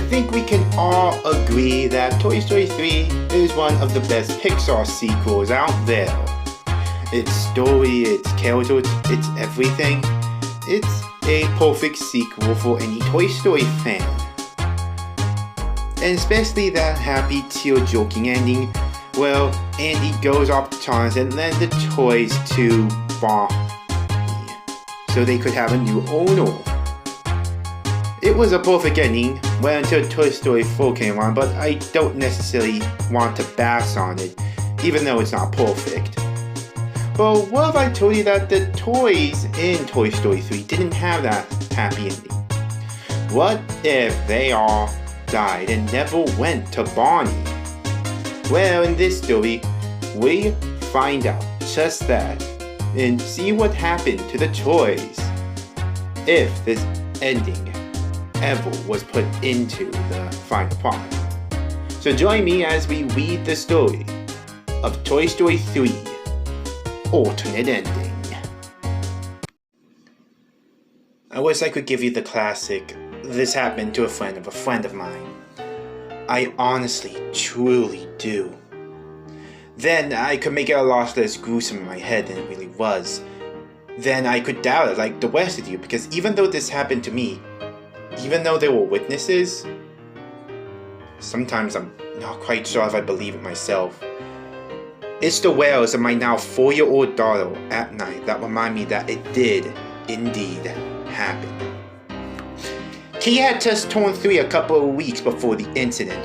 think we can all agree that Toy Story 3 is one of the best Pixar sequels out there. Its story, its characters, its everything. It's a perfect sequel for any Toy Story fan. And especially that happy tear-jerking ending. Well, Andy goes off the toys and lends the toys to Bonnie so they could have a new owner. It was a perfect ending, well, until Toy Story 4 came on, but I don't necessarily want to bash on it, even though it's not perfect. But what if I told you that the toys in Toy Story 3 didn't have that happy ending? What if they all died and never went to Bonnie? Well, in this story, we find out just that and see what happened to the toys if this ending ever was put into the final part. So join me as we read the story of Toy Story 3 Alternate Ending. I wish I could give you the classic, this happened to a friend of mine. I honestly, truly do. Then I could make it a lot less gruesome in my head than it really was. Then I could doubt it like the rest of you, because even though this happened to me, even though there were witnesses, sometimes I'm not quite sure if I believe it myself. It's the wails of my now 4-year-old daughter at night that remind me that it did indeed happen. Katie had just turned 3 a couple of weeks before the incident.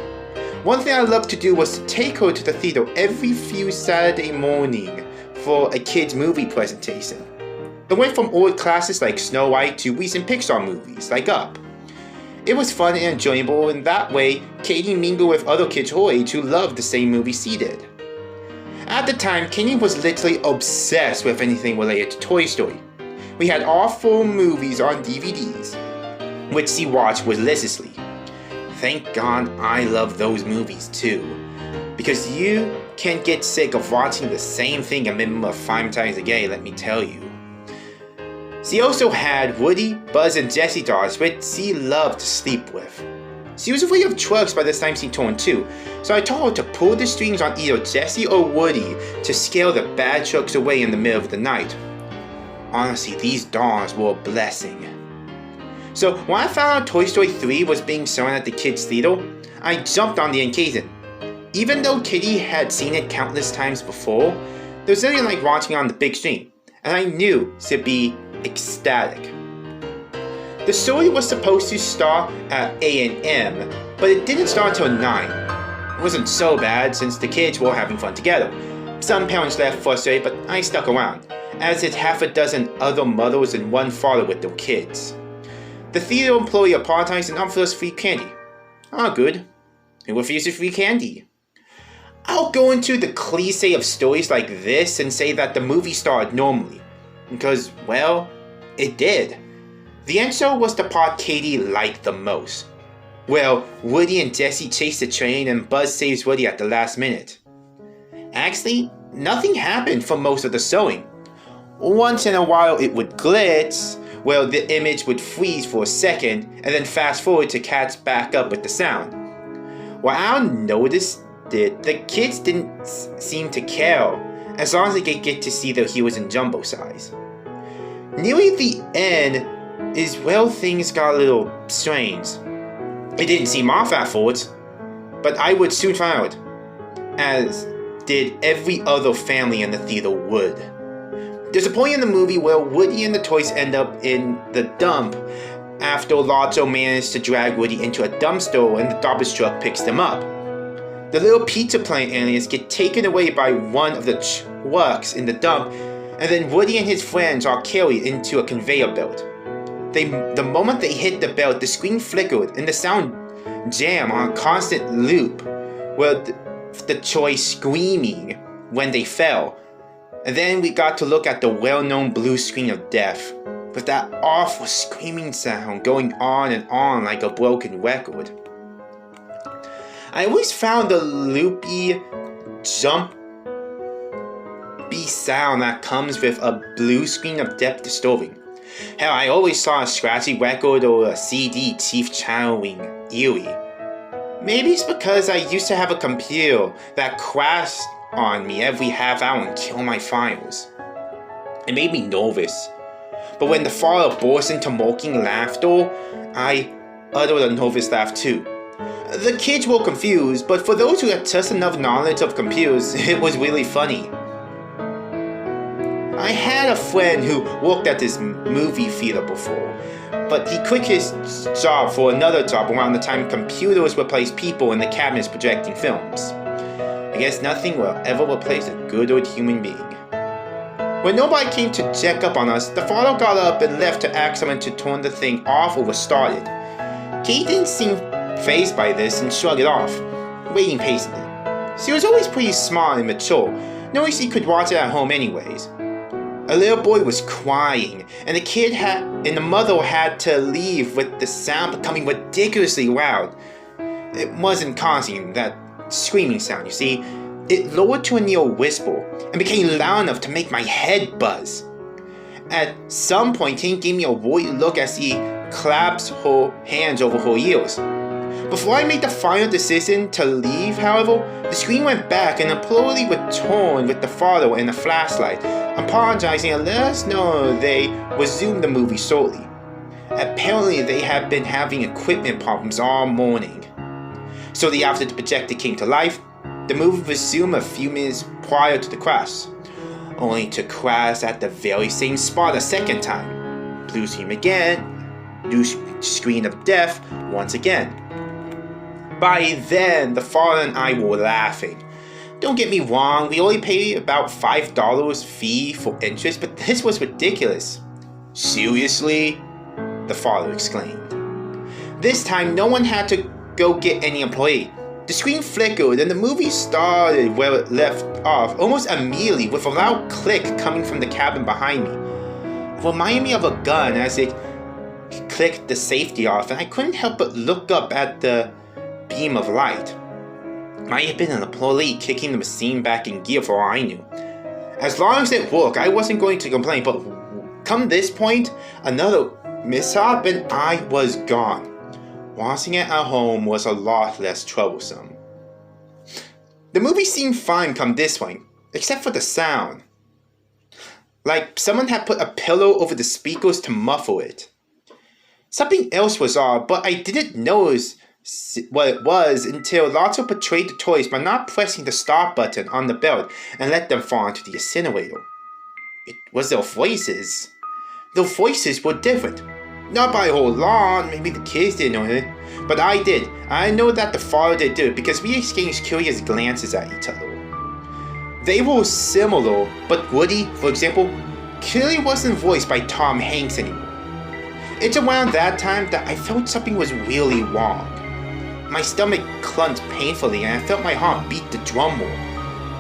One thing I loved to do was to take her to the theater every few Saturday morning for a kids movie presentation. It went from old classics like Snow White to recent Pixar movies like Up. It was fun and enjoyable, and that way Katie mingled with other kids her age who loved the same movie she did. At the time, Katie was literally obsessed with anything related to Toy Story. We had all 4 movies on DVDs, which she watched religiously. Thank God I love those movies too, because you can't get sick of watching the same thing a minimum of 5 times a day, let me tell you. She also had Woody, Buzz, and Jessie dolls, which she loved to sleep with. She was afraid of trucks by the time she turned 2, so I told her to pull the strings on either Jessie or Woody to scare the bad trucks away in the middle of the night. Honestly, these dolls were a blessing. So when I found out Toy Story 3 was being shown at the kids' theater, I jumped on the occasion. Even though Kitty had seen it countless times before, there was nothing like watching it on the big screen, and I knew she'd be ecstatic. The story was supposed to start at 8 a.m., but it didn't start until 9. It wasn't so bad since the kids were having fun together. Some parents left frustrated, but I stuck around, as did half a dozen other mothers and one father with their kids. The theater employee apologized and offered us free candy. Oh, good. Who refuses free candy? I'll go into the cliche of stories like this and say that the movie started normally. Because, well, it did. The intro was the part Katie liked the most. Well, Woody and Jessie chase the train and Buzz saves Woody at the last minute. Actually, nothing happened for most of the showing. Once in a while it would glitch, well, the image would freeze for a second and then fast forward to catch back up with the sound. Well, I noticed it, the kids didn't seem to care, as long as they could get to see the heroes in jumbo size. Nearly the end is where things got a little strange. It didn't seem off at first, but I would soon find out, as did every other family in the theater would. There's a point in the movie where Woody and the toys end up in the dump after Lotso managed to drag Woody into a dumpster and the garbage truck picks them up. The little pizza plant aliens get taken away by one of the trucks in the dump, and then Woody and his friends are carried into a conveyor belt. The moment they hit the belt, the screen flickered and the sound jammed on a constant loop, with the toys screaming when they fell. And then we got to look at the well-known blue screen of death, with that awful screaming sound going on and on like a broken record. I always found the loopy, jumpy sound that comes with a blue screen of death disturbing. Hell, I always saw a scratchy record or a CD chief channeling eerie. Maybe it's because I used to have a computer that crashed on me every half hour and killed my files. It made me nervous. But when the father burst into mocking laughter, I uttered a nervous laugh too. The kids were confused, but for those who had just enough knowledge of computers, it was really funny. I had a friend who worked at this movie theater before, but he quit his job for another job around the time computers replaced people in the cabinets projecting films. I guess nothing will ever replace a good old human being. When nobody came to check up on us, the father got up and left to ask someone to turn the thing off or restart it. Kate didn't seem fazed by this and shrugged it off, waiting patiently. She was always pretty smart and mature, knowing she could watch it at home anyways. A little boy was crying, and the mother had to leave with the sound becoming ridiculously loud. It wasn't causing that screaming sound, you see. It lowered to a near whisper and became loud enough to make my head buzz. At some point, Kate gave me a worried look as she clapped her hands over her ears. Before I made the final decision to leave, however, the screen went back and employee returned with the father and a flashlight, apologizing and let us know they resumed the movie shortly. Apparently, they had been having equipment problems all morning. Shortly after the projector came to life, the movie resumed a few minutes prior to the crash, only to crash at the very same spot a second time. Blue screen again, new screen of death once again. By then, the father and I were laughing. Don't get me wrong, we only paid about $5 fee for interest, but this was ridiculous. Seriously? The father exclaimed. This time, no one had to go get any employee. The screen flickered and the movie started where it left off almost immediately with a loud click coming from the cabin behind me. It reminded me of a gun as it clicked the safety off, and I couldn't help but look up at the beam of light. Might have been an employee kicking the machine back in gear for all I knew. As long as it worked, I wasn't going to complain, but come this point, another mishap and I was gone. Watching it at home was a lot less troublesome. The movie seemed fine come this point, except for the sound. Like someone had put a pillow over the speakers to muffle it. Something else was odd, but I didn't notice what it was until Lotso betrayed the toys by not pressing the stop button on the belt and let them fall into the incinerator. It was their voices. Their voices were different. Not by a whole lot, maybe the kids didn't know it, but I did. I know that the father did too, because we exchanged curious glances at each other. They were similar, but Woody, for example, clearly wasn't voiced by Tom Hanks anymore. It's around that time that I felt something was really wrong. My stomach clenched painfully and I felt my heart beat the drum more.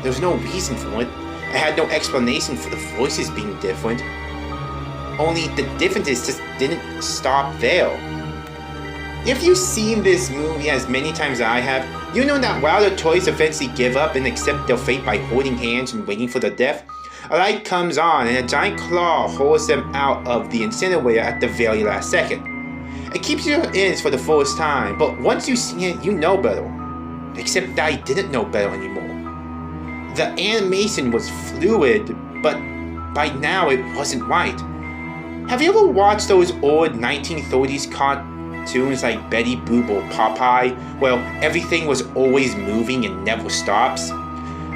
There was no reason for it. I had no explanation for the voices being different. Only the differences just didn't stop there. If you've seen this movie as many times as I have, you know that while the toys eventually give up and accept their fate by holding hands and waiting for their death, a light comes on and a giant claw holds them out of the incinerator at the very last second. It keeps you in for the first time, but once you see it, you know better. Except that I didn't know better anymore. The animation was fluid, but by now it wasn't right. Have you ever watched those old 1930s cartoons like Betty Boop or Popeye, where everything was always moving and never stops?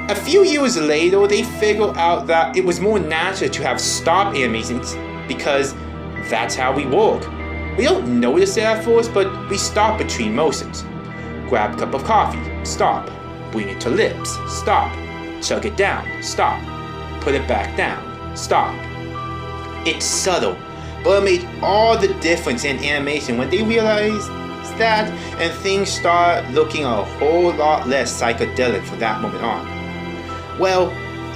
A few years later, they figured out that it was more natural to have stop animations because that's how we work. We don't notice it at first, but we stop between motions. Grab a cup of coffee, stop. Bring it to lips, stop. Chug it down, stop. Put it back down, stop. It's subtle, but it made all the difference in animation when they realized that, and things start looking a whole lot less psychedelic from that moment on. Well,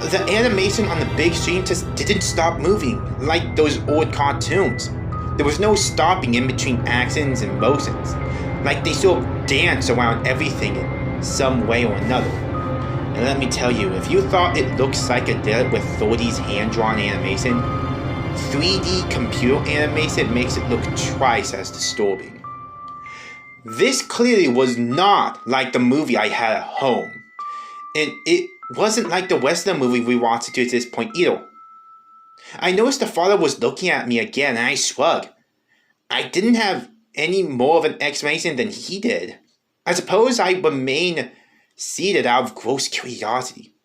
the animation on the big screen just didn't stop moving like those old cartoons. There was no stopping in between actions and motions, like they sort of dance around everything in some way or another. And let me tell you, if you thought it looked psychedelic with 30s hand-drawn animation, 3D computer animation makes it look twice as disturbing. This clearly was not like the movie I had at home. And it wasn't like the rest of the movie we watched to this point either. I noticed the father was looking at me again and I shrugged. I didn't have any more of an explanation than he did. I suppose I remained seated out of gross curiosity.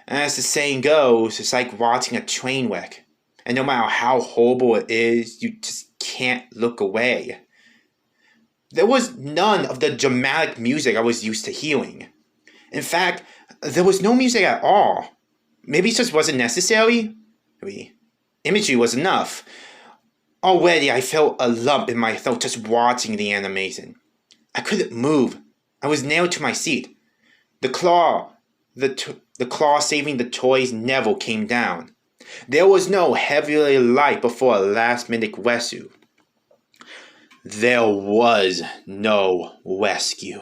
As the saying goes, it's like watching a train wreck. And no matter how horrible it is, you just can't look away. There was none of the dramatic music I was used to hearing. In fact, there was no music at all. Maybe it just wasn't necessary? Maybe imagery was enough. Already I felt a lump in my throat just watching the animation. I couldn't move. I was nailed to my seat. The claw saving the toys never came down. There was no heavenly light before a last-minute rescue. There was no rescue.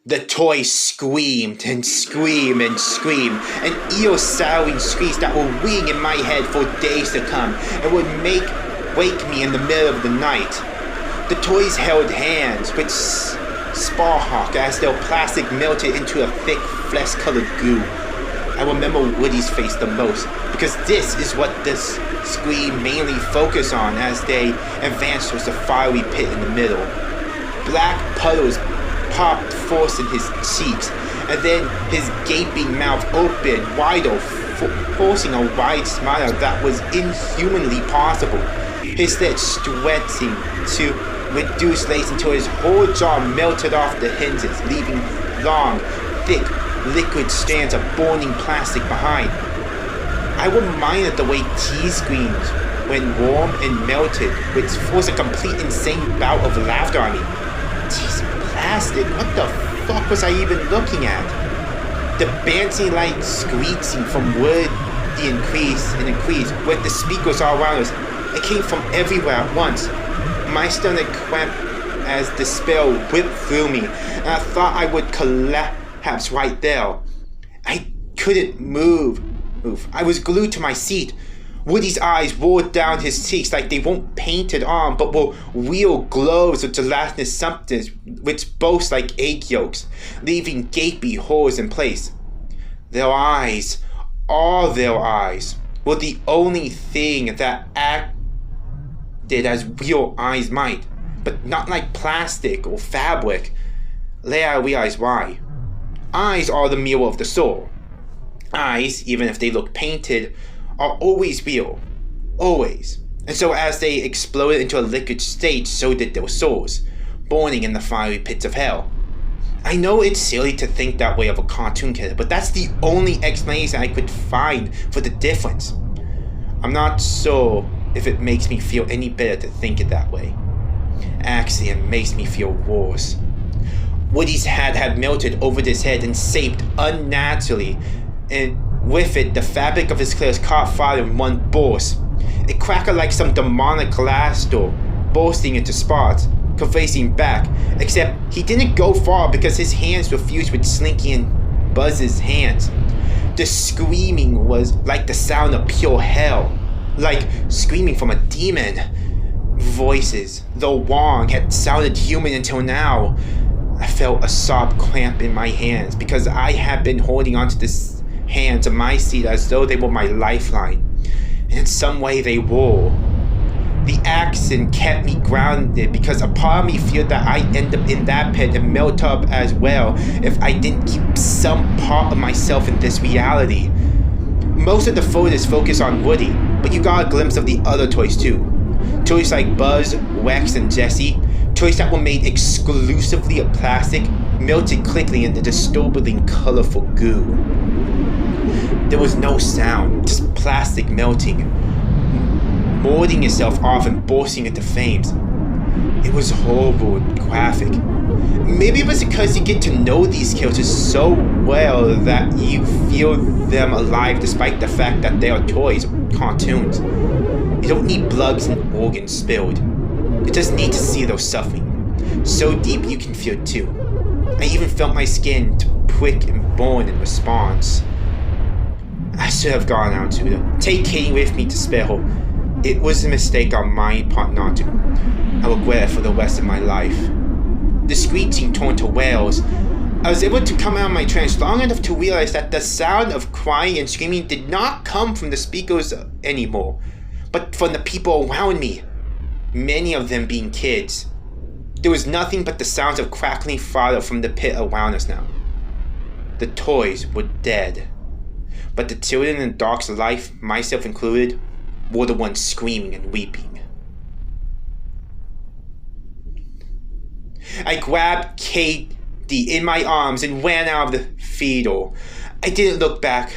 The toys screamed and screamed and screamed, and ear-sattling screams that were ringing in my head for days to come and would wake me in the middle of the night. The toys held hands with Sparhawk as their plastic melted into a thick flesh-colored goo. I remember Woody's face the most, because this is what this scream mainly focused on as they advanced towards the fiery pit in the middle. Black puddles popped forth in his cheeks, and then his gaping mouth opened wider, forcing a wide smile that was inhumanly possible. His lips stretching to reduce lace until his whole jaw melted off the hinges, leaving long, thick, liquid strands of burning plastic behind. I reminded the way tea screams when warm and melted, which forced a complete insane bout of laughter on me. Jeez, plastic, what the fuck was I even looking at? The bouncing like screeching from wood, the increase with the speakers all around us. It came from everywhere at once. My stomach cramped as the spell whipped through me, and I thought I would collapse right there. I couldn't move. I was glued to my seat. Woody's eyes rolled down his cheeks like they weren't painted on, but were real globes of gelatinous substance which burst like egg yolks, leaving gaping holes in place. Their eyes, all their eyes, were the only thing that acted as real eyes might, but not like plastic or fabric. Later I realized why. Eyes are the mirror of the soul. Eyes, even if they look painted, are always real. Always. And so as they exploded into a liquid state, so did their souls, burning in the fiery pits of hell. I know it's silly to think that way of a cartoon character, but that's the only explanation I could find for the difference. I'm not sure if it makes me feel any better to think it that way. Actually, it makes me feel worse. Woody's hat had melted over his head and shaped unnaturally, and with it, the fabric of his clothes caught fire in one burst. It crackled like some demonic glass door, bursting into sparks, confessing back, except he didn't go far because his hands were fused with Slinky and Buzz's hands. The screaming was like the sound of pure hell, like screaming from a demon. Voices, though wrong, had sounded human until now. I felt a sob cramp in my hands because I had been holding onto the hands of my seat as though they were my lifeline. And in some way they were. The accident kept me grounded because a part of me feared that I'd end up in that pit and melt up as well if I didn't keep some part of myself in this reality. Most of the photos focus on Woody, but you got a glimpse of the other toys too. Toys like Buzz, Rex, and Jessie, toys that were made exclusively of plastic, melted quickly into disturbingly colorful goo. There was no sound, just plastic melting, molding itself off and bursting into flames. It was horrible and graphic. Maybe it was because you get to know these characters so well that you feel them alive despite the fact that they are toys or cartoons. You don't need bloods and organs spilled. You just need to see their suffering. So deep you can feel it too. I even felt my skin to prick and burn in response. I should have gone out to take Katie with me to spare her. It was a mistake on my part not to. I regret it for the rest of my life. the screeching turned to wails. I was able to come out of my trance long enough to realize that the sound of crying and screaming did not come from the speakers anymore, but from the people around me, many of them being kids. There was nothing but the sounds of crackling fire from the pit around us now. The toys were dead, but the children in Doc's life, myself included, were the ones screaming and weeping. I grabbed Katie in my arms and ran out of the theater. I didn't look back.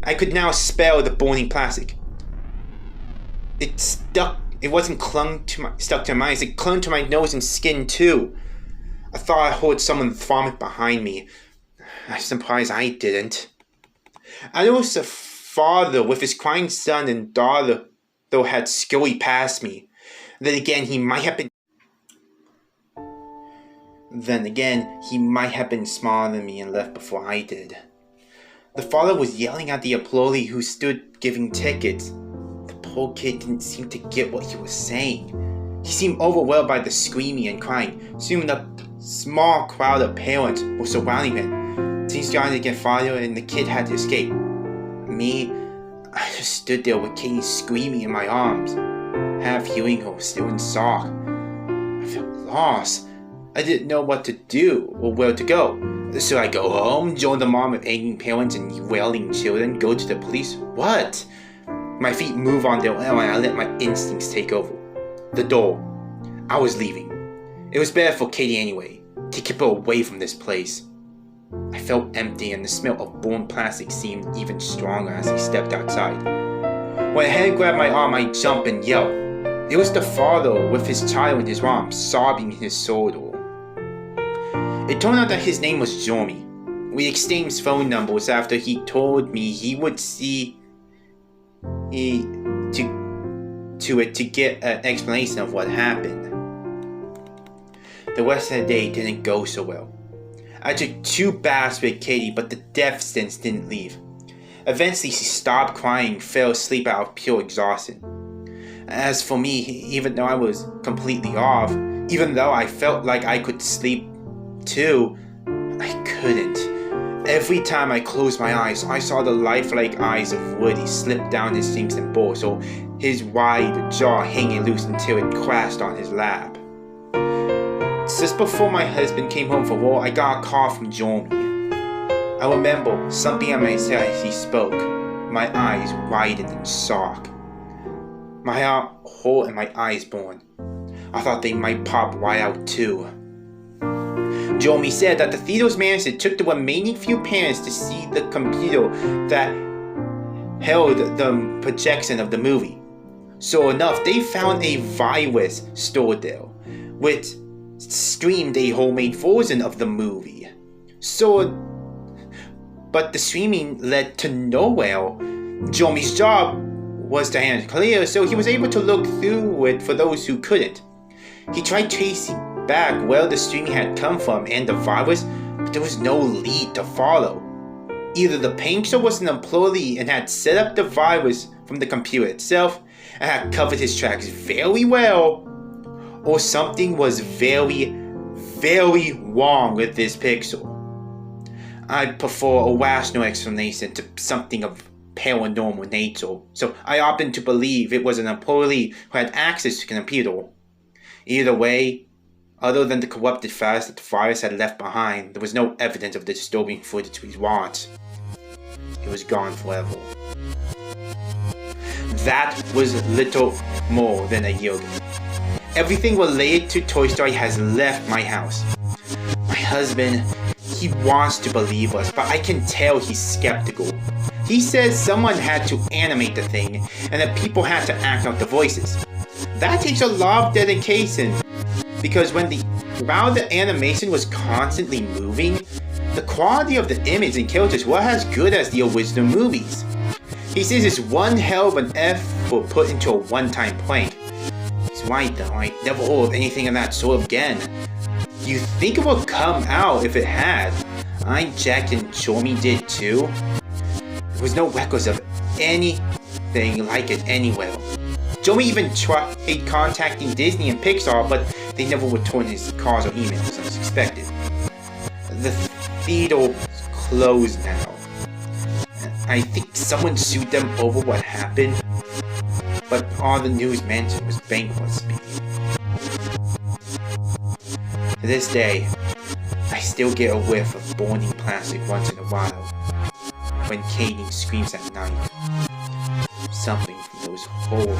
I could now smell the burning plastic. It stuck. It wasn't stuck to my eyes. It clung to my nose and skin too. I thought I heard someone vomit behind me. I'm surprised I didn't. I noticed a father with his crying son and daughter, though, had scurried past me. Then again, he might have been smaller than me and left before I did. The father was yelling at the employee who stood giving tickets. The poor kid didn't seem to get what he was saying. He seemed overwhelmed by the screaming and crying. Soon a small crowd of parents were surrounding him. Things started to get farther and the kid had to escape. Me, I just stood there with Katie screaming in my arms, half hearing her, still in shock. I felt lost. I didn't know what to do or where to go. Should I go home, join the mom of angry parents and wailing children, go to the police? What? My feet moved on their own and I let my instincts take over. The door. I was leaving. It was better for Katie anyway, to keep her away from this place. I felt empty and the smell of burned plastic seemed even stronger as I stepped outside. When a hand grabbed my arm, I jumped and yelled. It was the father with his child in his arms, sobbing in his shoulder. It turned out that his name was Jeremy. We exchanged phone numbers after he told me he would see to get an explanation of what happened. The rest of the day didn't go so well. I took 2 baths with Katie, but the death sentence didn't leave. Eventually she stopped crying and fell asleep out of pure exhaustion. As for me, even though I was completely off, even though I felt like I could sleep too, I couldn't. Every time I closed my eyes, I saw the lifelike eyes of Woody slip down his cheeks and burst, or his wide jaw hanging loose until it crashed on his lap. Just before my husband came home from work, I got a call from Jeremy. I remember something on my side as he spoke. My eyes widened in shock. My heart hurt and my eyes burned. I thought they might pop right out too. Jeremy said that the theater's manager took the remaining few parents to see the computer that held the projection of the movie. Sure enough, they found a virus stored there, which streamed a homemade version of the movie. But the streaming led to nowhere. Jeremy's job was to hand it clear, so he was able to look through it for those who couldn't. He tried tracing back where the streaming had come from and the virus, but there was no lead to follow. Either the painter was an employee and had set up the virus from the computer itself and had covered his tracks very well, or something was very, very wrong with this pixel. I'd prefer a rational explanation to something of paranormal nature, so I opted to believe it was an employee who had access to the computer. Either way, other than the corrupted files that the virus had left behind, there was no evidence of the disturbing footage we watched. It was gone forever. That was little more than a year ago. Everything related to Toy Story has left my house. My husband, he wants to believe us, but I can tell he's skeptical. He says someone had to animate the thing, and that people had to act out the voices. That takes a lot of dedication, because while the animation was constantly moving, the quality of the image and characters were as good as the original movies. He says it's one hell of an effort put into a one-time prank. He's right though, I never heard of anything of that sort again. You think it would come out if it had? I checked and Jeremy did too. There was no records of anything like it anywhere. Jeremy even tried contacting Disney and Pixar, but They never returned his calls or emails as expected. The theater closed now. I think someone sued them over what happened, but all the news mentioned was bankruptcy. To this day, I still get a whiff of burning plastic once in a while when Katie screams at night. Something from those horrible